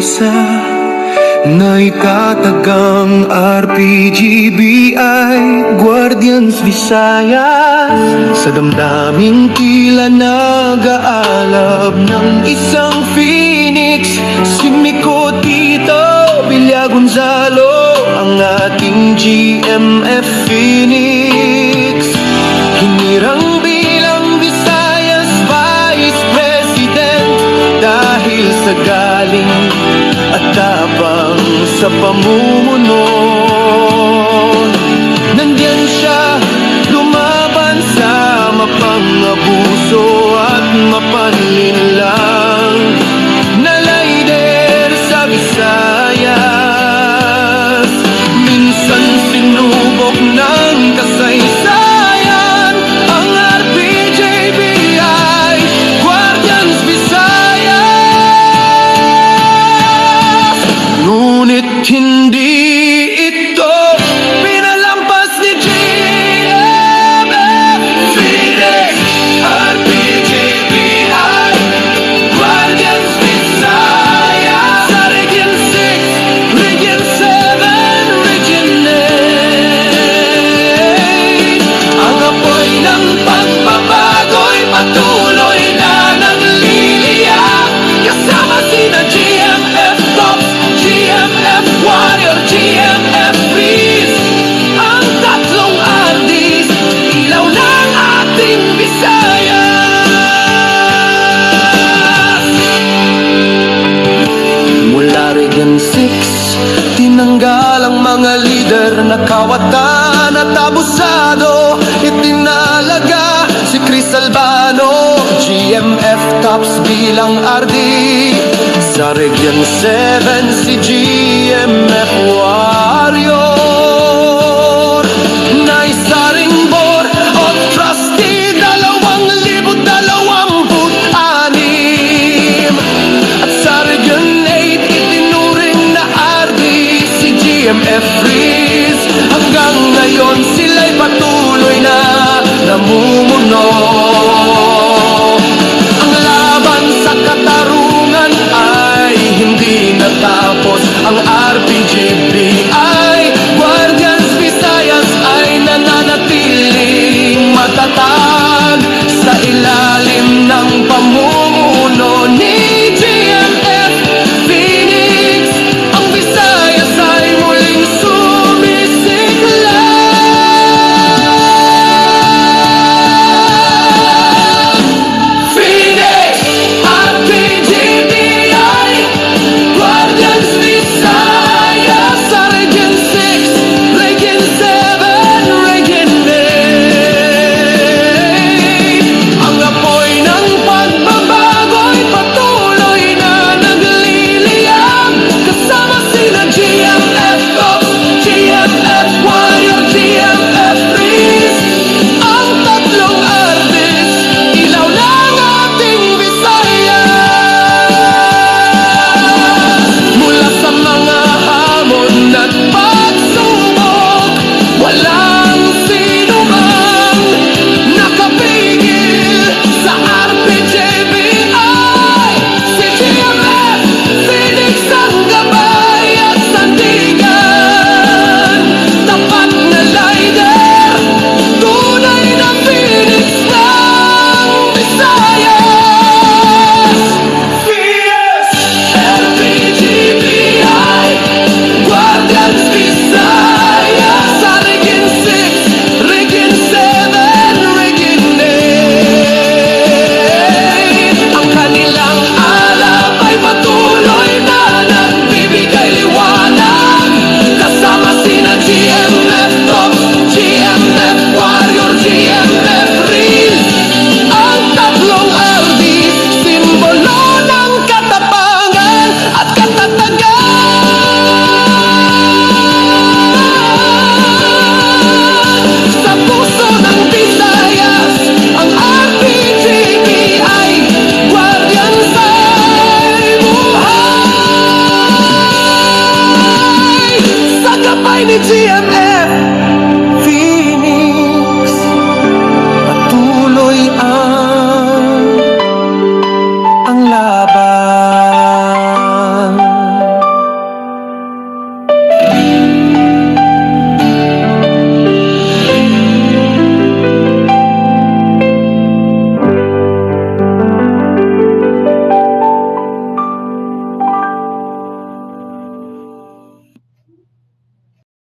isa na ikatagang RPGBI Guardians Visayas. Sa damdaming tila nag-aalab ng isang phoenix, si Miko Tito Villa Gonzalo, ang ating GMF Phoenix. Hinirang bilang Visayas Vice President dahil sa galing at tapang sa pamumuno. Nandyan siya lumaban sa mapang-abuso at mapanlinlang na lider sa Visayas. Minsan sinubok ng kasaysayan ang RPJBI Guardians Visayas, ngunit hindi ito pinalampas ni GMF Phoenix. RPJBI Guardians Visayas sa Region 6, Region 7, Region 8. Ang apoy ng pagbabago'y patuloy na nagliliyak, kasama sina GMF Tops, GMF Warrior, GMF Freeze. Ang tatlong artist, ilaw ng ating Visayas. Mula Region 6, tinanggal ang mga lider na kawatan at abusado. Itinalaga si Chris Albano, GMF Tops bilang RD. Sa Region 7, si GMF Warrior na isaring board of trustee 2026. At sa Region 8, itinuring na RD si GMF Freeze. Hanggang ngayon sila'y patuloy na namumuno. Ang laban sa katarungan ay hindi natapos. Ang RPGBI Guardians Visayas ay nananatiling matatag sa ilalim ng pamumuno ni GMF Phoenix. Ang Visayas ay muling sumisikla. Phoenix, RPGBI Guardians Visayas sa Region 6, Region 7, Region 8. Ang apoy ng pagbabago'y patuloy na nagliliyab, kasama sina GMF Tops, GMF Warrior, GMF Freeze. Ang tatlong artist, ilaw ng ating Visayas. Mula sa mga hamon at pagsubok, walang sino mang nakapigil sa RPJBI. Si GMF Phoenix ang gabay at sandigan, tapat na lider, tunay na Phoenix ng Visayas. Fierce RPGBI Guardians Visayas sa Region 6, Region 7, Region 8. Ang kanilang alab ay patuloy na nagbibigay liwanag, kasama sina GMF Tops, GMF Warrior, GMF Freeze. Ang tatlong artist, simbolo ng katapangan at katatagan. Sa puso ng Visayas, ang RPGBI Guardians ay buhay. Sa gabay ni GMF